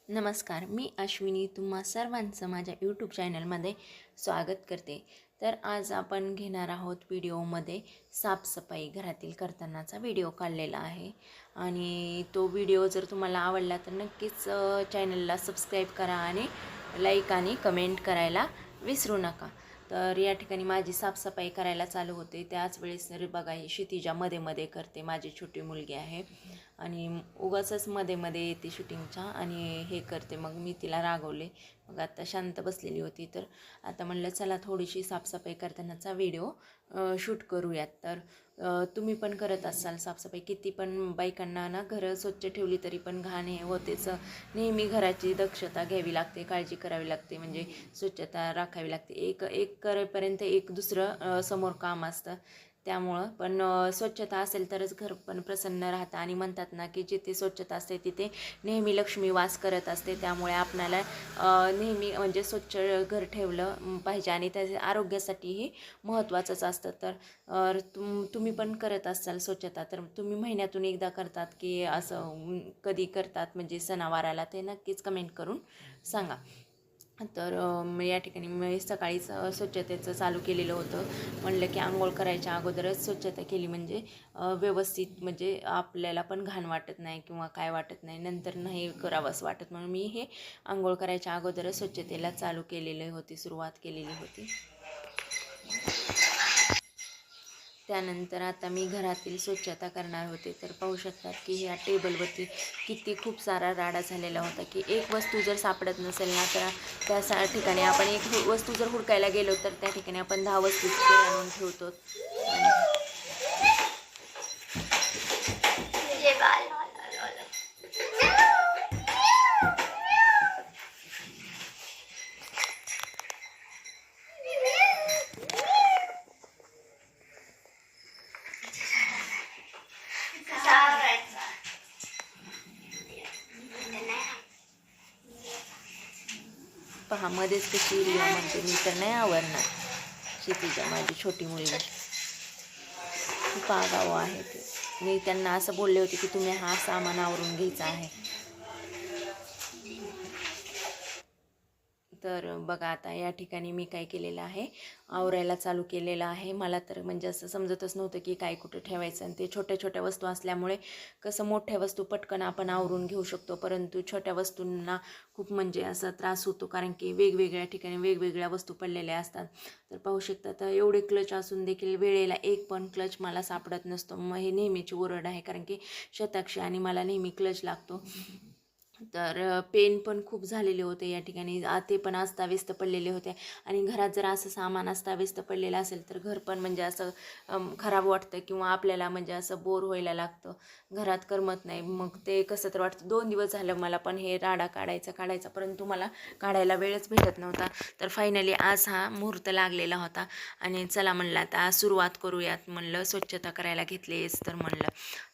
नमस्कार, मी अश्विनी तुम्हा सर्वांचं माझ्या यूट्यूब चॅनलमध्ये स्वागत करते. तर आज आपण घेणार आहोत व्हिडिओमध्ये साफसफाई घरातील करतानाचा व्हिडिओ काढलेला आहे. आणि तो व्हिडिओ जर तुम्हाला आवडला तर नक्कीच चॅनलला सबस्क्राईब करा आणि लाईक आणि कमेंट करायला विसरू नका. तर या ठिकाणी माझी साफसफाई करायला चालू होते. त्याच वेळेस तर बघा ही क्षितिजा मध्ये मध्ये करते, माझी छोटी मुलगी आहे आणि उगाचच मध्ये मध्ये येते शूटिंगच्या आणि हे करते. मग मी तिला रागवले. मग आता शांत बसलेली होती, तर आता म्हणलं चला थोडीशी साफसफाई करतानाचा व्हिडिओ शूट करूयात. तर तुम्ही पण करत असाल साफसफाई. किती पण बायकांना ना घरं स्वच्छ ठेवली तरी पण घाण हे होतेच. नेहमी घराची दक्षता घ्यावी लागते, काळजी करावी लागते, म्हणजे स्वच्छता राखावी लागते. एक एक करेपर्यंत एक दुसरं समोर काम असतं. त्यामुळं पण स्वच्छता असेल तरच घर पण प्रसन्न राहतं. आणि म्हणतात ना की जिथे स्वच्छता असते तिथे नेहमी लक्ष्मी वास करत असते. त्यामुळे आपणाला नेहमी म्हणजे स्वच्छ घर ठेवलं पाहिजे आणि त्याच्या आरोग्यासाठीही महत्त्वाचंच असतं. तर तुम्ही पण करत असाल स्वच्छता, तर तुम्ही महिन्यातून एकदा करतात की असं कधी करतात म्हणजे सणावाराला, ते नक्कीच कमेंट करून सांगा. तर या ठिकाणी मी सकाळीच स्वच्छतेचं चालू केलेलं होतं. म्हणलं की आंघोळ करायच्या अगोदरच स्वच्छता केली म्हणजे व्यवस्थित, म्हणजे आपल्याला पण घाण वाटत नाही किंवा काय वाटत नाही, नंतर नाही करावंसं वाटत. म्हणून मी हे आंघोळ करायच्या अगोदरच स्वच्छतेला चालू केलेली होती, सुरुवात केलेली होती. त्यानंतर आता मी घरातील स्वच्छता करणार होते. तर पाहू शकतात की ह्या टेबलवरती किती खूप सारा राडा झालेला होता. की एक वस्तू जर सापडत नसेल ना, तर त्या ठिकाणी आपण एक वस्तू जर हुडकायला गेलो तर त्या ठिकाणी आपण 10 वस्तू आणून ठेवतो. पहा मध्येच कशी रिया म्हणते, मी तर नाही आवरणार. क्षितिजा माझी छोटी मुलगी खूप आगाऊ आहे ते. मी त्यांना असं बोलले होते की तुम्ही हा सामान आवरून घ्यायचा आहे. तर बघा आता या ठिकाणी मी काय केलेलं आहे, आवरायला चालू केलेलं आहे. मला तर म्हणजे असं समजतच नव्हतं की काय कुठं ठेवायचं. आणि ते छोट्या छोट्या वस्तू असल्यामुळे कसं मोठ्या वस्तू पटकन आपण आवरून घेऊ शकतो, परंतु छोट्या वस्तूंना खूप म्हणजे असा त्रास होतो, कारण की वेगवेगळ्या ठिकाणी वेगवेगळ्या वस्तू पडलेल्या असतात. तर पाहू शकता तर एवढे क्लच असून देखील वेळेला एक पण क्लच मला सापडत नसतो. मग हे नेहमीची ओरड आहे, कारण की शताक्षी आणि मला नेहमी क्लच लागतो. तर पेन पण खूप झालेले होते या ठिकाणी, ते पण अस्ताव्यस्त पडलेले होते. आणि घरात जर असं सामान अस्ताव्यस्त पडलेलं असेल तर घर पण म्हणजे असं खराब वाटतं, किंवा आपल्याला म्हणजे असं बोर व्हायला लागतं, घरात करमत नाही. मग ते कसं तर वाटतं. 2 दिवस झालं मला पण हे राडा काढायचा, परंतु मला काढायला वेळच भेटत नव्हता. तर फायनली आज हा मुहूर्त लागलेला होता आणि चला म्हणलं आता सुरुवात करूयात. म्हणलं स्वच्छता करायला घेतलीस तर म्हणलं.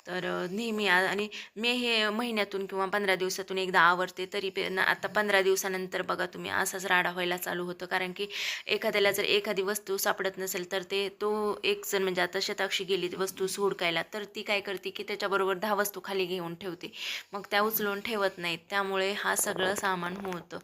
तर नेहमी आणि मी हे महिन्यातून किंवा 15 दिवसातून एकदा आवरते, तरी आता 15 दिवसानंतर बघा तुम्ही असाच राडा व्हायला चालू होतं. कारण की एखाद्याला जर एखादी वस्तू सापडत नसेल तर तो एक जण, म्हणजे आता शताक्षी गेली वस्तू हुडकायला, तर ती काय करते की त्याच्याबरोबर 10 वस्तू खाली घेऊन ठेवते, मग त्या उचलून ठेवत नाहीत. त्यामुळे हा सगळं सामान होतं.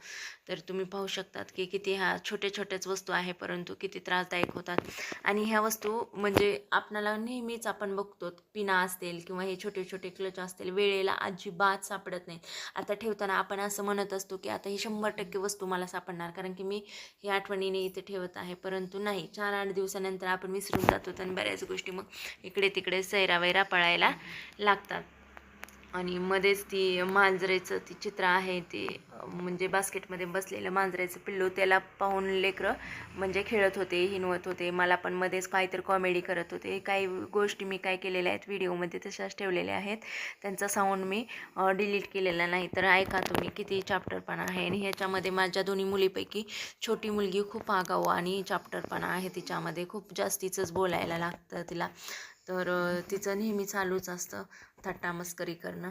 तर तुम्ही पाहू शकतात की किती ह्या छोट्या छोट्याच वस्तू आहे, परंतु किती त्रासदायक होतात. आणि ह्या वस्तू म्हणजे आपणाला नेहमीच आपण बघतो, पिना असतील किंवा हे छोटे छोटे क्लच असतील, वेळेला अजिबात सापडत नाहीत. आता ठेवताना आपण असं म्हणत असतो की आता ही 100% वस्तू मला सापडणार, कारण की मी ही आठवणीने इथे ठेवत आहे. परंतु नाही, 4-8 दिवसानंतर आपण विसरून जातो आणि बऱ्याच गोष्टी मग इकडे तिकडे सैरावैरा पळायला लागतात. आणि मध्येच ती मांजरेचं ती चित्र आहे, ते म्हणजे बास्केटमध्ये बसलेलं मांजरेचं पिल्लू, त्याला पाहून लेकरं म्हणजे खेळत होते, हिनवत होते. मला पण मध्येच काहीतरी कॉमेडी करत होते. काही गोष्टी मी काय केलेल्या आहेत व्हिडिओमध्ये तशाच ठेवलेल्या आहेत, त्यांचा साऊंड मी डिलीट केलेला नाही. तर ऐका तुम्ही किती चॅप्टरपणा आहे. आणि ह्याच्यामध्ये माझ्या दोन्ही मुलीपैकी छोटी मुलगी खूप आगाऊ आणि चॅप्टरपणा आहे तिच्यामध्ये, खूप जास्तीचंच बोलायला लागतं तिला. तर तिचं नेहमी चालूच असतं थट्टा मस्करी करणं.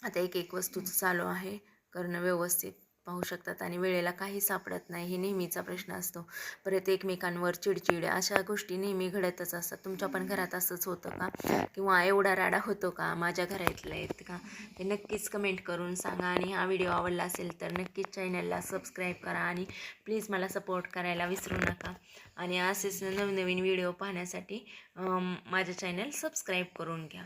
आता एक एक वस्तूचं चालू आहे करणं व्यवस्थित. पाहू शकतात. आणि वेळेला काही सापडत नाही, हे नेहमीचा प्रश्न असतो. परत एकमेकांवर चिडचिड अशा गोष्टी नेहमी घडतच असतात. तुमच्या पण घरात असंच होतं का, किंवा एवढा राडा होतो का माझ्या घरातलं आहेत का, हे नक्कीच कमेंट करून सांगा. आणि हा व्हिडिओ आवडला असेल तर नक्कीच चॅनलला सबस्क्राईब करा आणि प्लीज मला सपोर्ट करायला विसरू नका. आणि असेच नवनवीन व्हिडिओ पाहण्यासाठी माझं चॅनल सबस्क्राईब करून घ्या.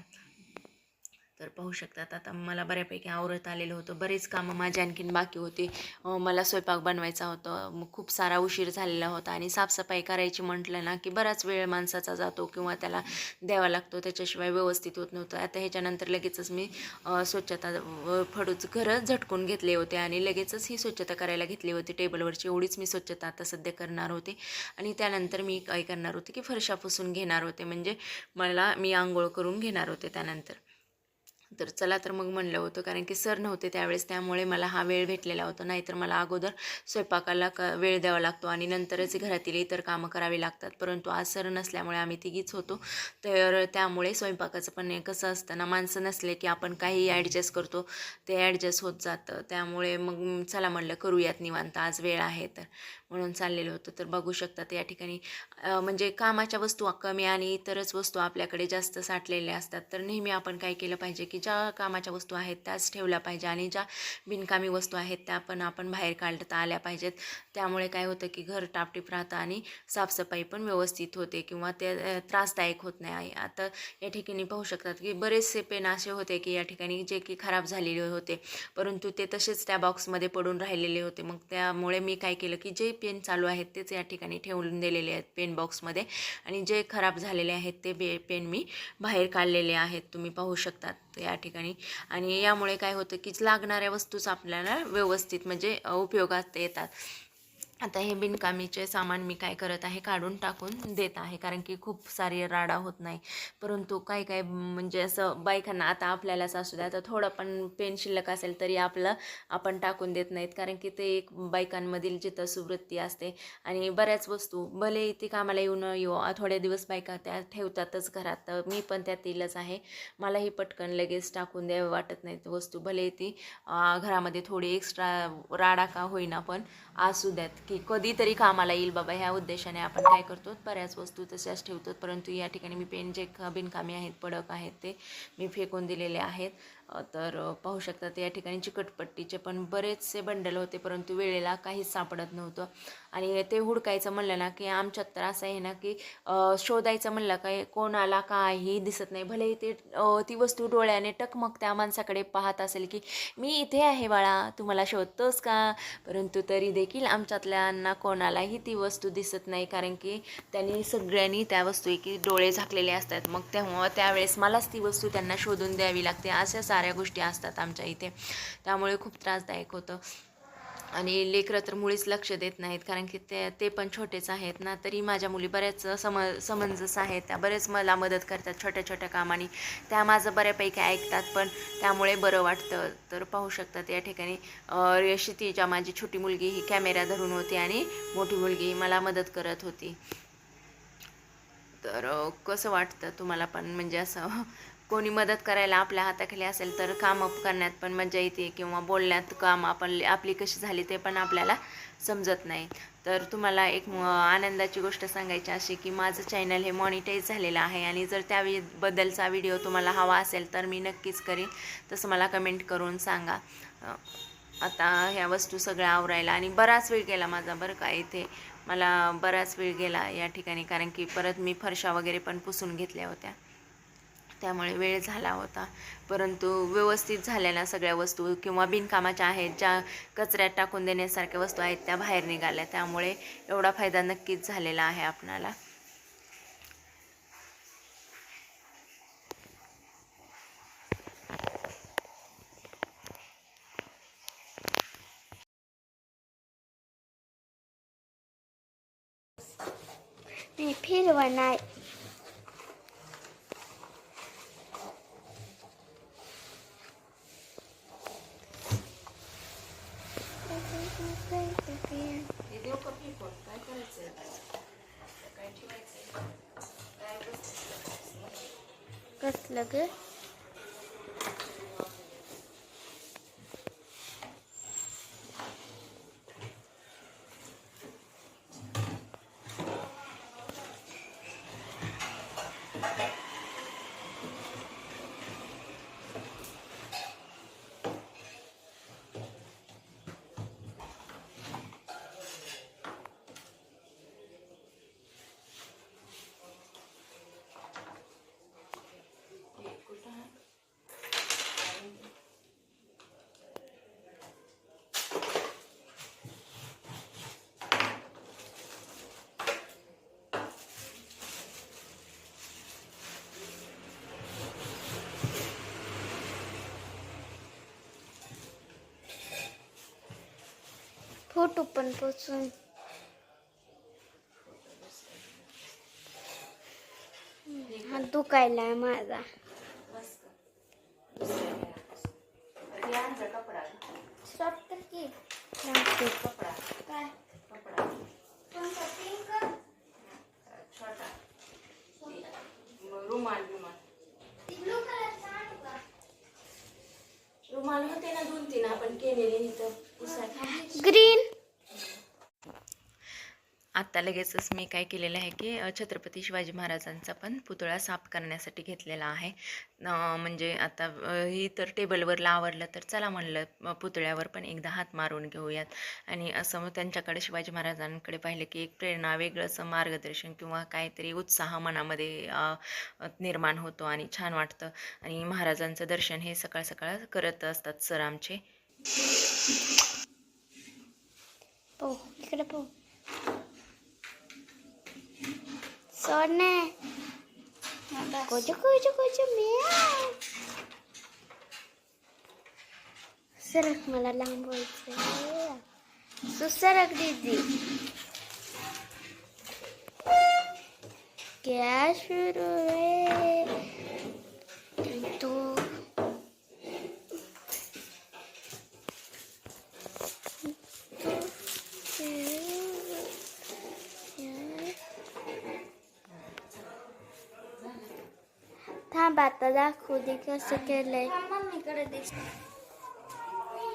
तर पाहू शकतात आता मला बऱ्यापैकी आवरत आलेलं होतं. बरेच कामं माझी आणखीन बाकी होती. मला स्वयंपाक बनवायचा होता. मग खूप सारा उशीर झालेला होता. आणि साफसफाई करायची म्हटलं ना की बराच वेळ माणसाचा जातो किंवा त्याला द्यावा लागतो, त्याच्याशिवाय व्यवस्थित होत नव्हतं. आता ह्याच्यानंतर लगेचच मी स्वच्छता फडूच घरं झटकून घेतले होते आणि लगेचच ही स्वच्छता करायला घेतली होती. टेबलवरची एवढीच मी स्वच्छता आता सध्या करणार होते. आणि त्यानंतर मी काय करणार होते की फरशा पुसून घेणार होते, म्हणजे मी आंघोळ करून घेणार होते त्यानंतर. तर चला तर मग म्हणलं होतं, कारण की सर नव्हते त्यावेळेस, त्यामुळे मला हा वेळ भेटलेला होता. नाहीतर मला अगोदर स्वयंपाकाला वेळ द्यावा लागतो आणि नंतरच घरातील इतर कामं करावी लागतात. परंतु आज सर नसल्यामुळे आम्ही तिघीच होतो. तर त्यामुळे स्वयंपाकाचं पण कसं असतं ना, माणसं नसले की आपण काही ॲडजस्ट करतो, ते ॲडजस्ट होत जातं. त्यामुळे मग चला म्हणलं करूयात निवांत, आज वेळ आहे तर, म्हणून चाललेलं होतं. तर बघू शकतात या ठिकाणी म्हणजे कामाच्या वस्तू कमी आणि इतरच वस्तू आपल्याकडे जास्त साठलेल्या असतात. तर नेहमी आपण काय केलं पाहिजे की ज्या कामाच्या वस्तू आहेत त्याच ठेवल्या पाहिजे आणि ज्या बिनकामी वस्तू आहेत त्या पण आपण बाहेर काढता आल्या पाहिजेत. त्यामुळे काय होतं की घर टापटीप राहतं आणि साफसफाई पण व्यवस्थित होते किंवा ते त्रासदायक होत नाही. आता या ठिकाणी पाहू शकतात की बरेचसे पेन असे होते की या ठिकाणी जे की खराब झालेले होते, परंतु ते तसेच त्या बॉक्समध्ये पडून राहिलेले होते. मग त्यामुळे मी काय केलं की जे पेन चालू आहेत तेच या ठिकाणी ठेवून दिलेले आहेत पेन बॉक्समध्ये, आणि जे खराब झालेले आहेत ते पेन मी बाहेर काढलेले आहेत, तुम्ही पाहू शकतात या ठिकाणी. आणि यामुळे काय होतं की लागणाऱ्या वस्तूच आपल्याला व्यवस्थित म्हणजे उपयोगात येतात. आता हे बिनकामीचे सामान मी काय करत आहे, काढून टाकून देत आहे, कारण की खूप सारी राडा होत नाही. परंतु काय काय म्हणजे असं बायकांना, आता आपल्यालाच असू द्या, आता थोडं पण पेन शिल्लक असेल तरी आपण टाकून देत नाहीत, कारण की ते एक बायकांमधील जितसू वृत्ती असते. आणि बऱ्याच वस्तू भले ती कामाला येऊ न येऊ थोड्या दिवस बायका त्या ठेवतातच घरात, तर मी पण त्यातीलच आहे. मलाही पटकन लगेच टाकून द्यावे वाटत नाहीत वस्तू, भले ती घरामध्ये थोडी एक्स्ट्रा राडा का होईना पण असू द्यात, की कधीतरी कामाला येईल बाबा, ह्या उद्देशाने आपण काय करतो, बऱ्याच वस्तू तशाच ठेवतो. परंतु या ठिकाणी मी पेन जे बिनकामी आहेत, पडक आहेत, ते मी फेकून दिलेले आहेत. तर पाहू शकतात या ठिकाणी चिकटपट्टीचे पण बरेचसे बंडल होते, परंतु वेळेला काहीच सापडत नव्हतं. आणि ते हुडकायचं म्हणलं ना की आमच्यात तर असं आहे ना की शोधायचं म्हणलं काय कोणाला काही दिसत नाही. भले ते ती वस्तू डोळ्याने टकमक त्या माणसाकडे पाहत असेल की मी इथे आहे बाळा, तुम्हाला शोधतोस का, परंतु तरी देखील आमच्यातल्यांना कोणालाही ती वस्तू दिसत नाही, कारण की त्यांनी सगळ्यांनी त्या वस्तू की डोळे झाकलेले असतात. मग तेव्हा त्यावेळेस मलाच ती वस्तू त्यांना शोधून द्यावी लागते. अशा साऱ्या गोष्टी असतात आमच्या इथे, त्यामुळे खूप त्रासदायक होतं. आणि लेकरं तर मुळीच लक्ष देत नाहीत, कारण की ते पण छोटेच आहेत ना. तरी माझ्या मुली बऱ्याच समंजस आहेत, त्या बरेच मला मदत करतात छोट्या छोट्या कामाने, त्या माझं बऱ्यापैकी ऐकतात पण, त्यामुळे बरं वाटतं. तर पाहू शकतात या ठिकाणी क्षितिजा माझी छोटी मुलगी ही कॅमेरा धरून होती आणि मोठी मुलगी ही मला मदत करत होती. तर कसं वाटतं तुम्हाला पण, म्हणजे असं कोणी मदत करायला आपल्या हाताखाली असेल तर काम करण्यात पण मजा येते, किंवा बोलण्यात काम आपली कशी झाली ते पण आपल्याला समजत नाही. तर तुम्हाला एक आनंदाची गोष्ट सांगायची अशी की माझं चॅनल हे मॉनिटाईज झालेलं आहे, आणि जर त्याबद्दलचा व्हिडिओ तुम्हाला हवा असेल तर मी नक्कीच करीन, तसं मला कमेंट करून सांगा. आता ह्या वस्तू सगळ्या आवरायला आणि बराच वेळ गेला माझा बरं का, इथे मला बराच वेळ गेला या ठिकाणी, कारण की परत मी फरशा वगैरे पण पुसून घेतल्या होत्या, त्यामुळे वेळ झाला होता. परंतु व्यवस्थित झालेल्या सगळ्या वस्तू किंवा बिनकामाच्या आहेत, ज्या कचऱ्यात टाकून देण्यासारख्या वस्तू आहेत त्या बाहेर निघाल्या, त्यामुळे एवढा फायदा नक्कीच झालेला आहे आपणाला. मी फिरवणार. कसलं ग? फोटो पण पोचून हात दुखायलाय माझा. बस का? दुसऱ्या घरापासून. हे आणलं कपडा. स्टॉप कर की. कपडा. काय कपडा. कोणता पिंक? छोटा. रुमाल रुमाल. ब्लू कलरचा आणू का? रुमाल होते ना 2-3 आपण केलेले इथं पुसायला. ग्रीन. आत्ता लगेचच मी काय केलेलं आहे की छत्रपती शिवाजी महाराजांचा पण पुतळा साफ करण्यासाठी घेतलेला आहे. म्हणजे आता ही तर टेबलवर आवरलं तर चला म्हणलं पुतळ्यावर पण एकदा हात मारून घेऊयात. आणि असं मग त्यांच्याकडे शिवाजी महाराजांकडे पाहिलं की एक प्रेरणा, वेगळंच मार्गदर्शन किंवा काहीतरी उत्साह मनामध्ये निर्माण होतो आणि छान वाटतं. आणि महाराजांचं दर्शन हे सकाळ सकाळ करत असतात सर आमचे. पो इकडे पो. सोने कोच कोच कोच म्याव. सरक मला लांब व्हायचं. सुसरक दीदी. क्या शुरू है तो थांब आता दाखवू दे कसं केलंय. मम्मीकडे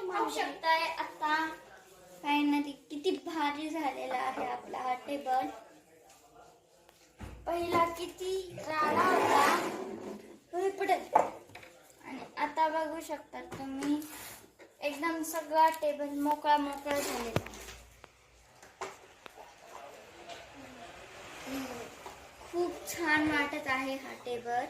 पाहू शकताय आता काय नदी किती भारी झालेला आहे आपला हा टेबल. पहिला किती राडा होता पडत आणि आता बघू शकता तुम्ही एकदम सगळा टेबल मोकळा मोकळा झालेला. खूप छान वाटत आहे हा टेबल.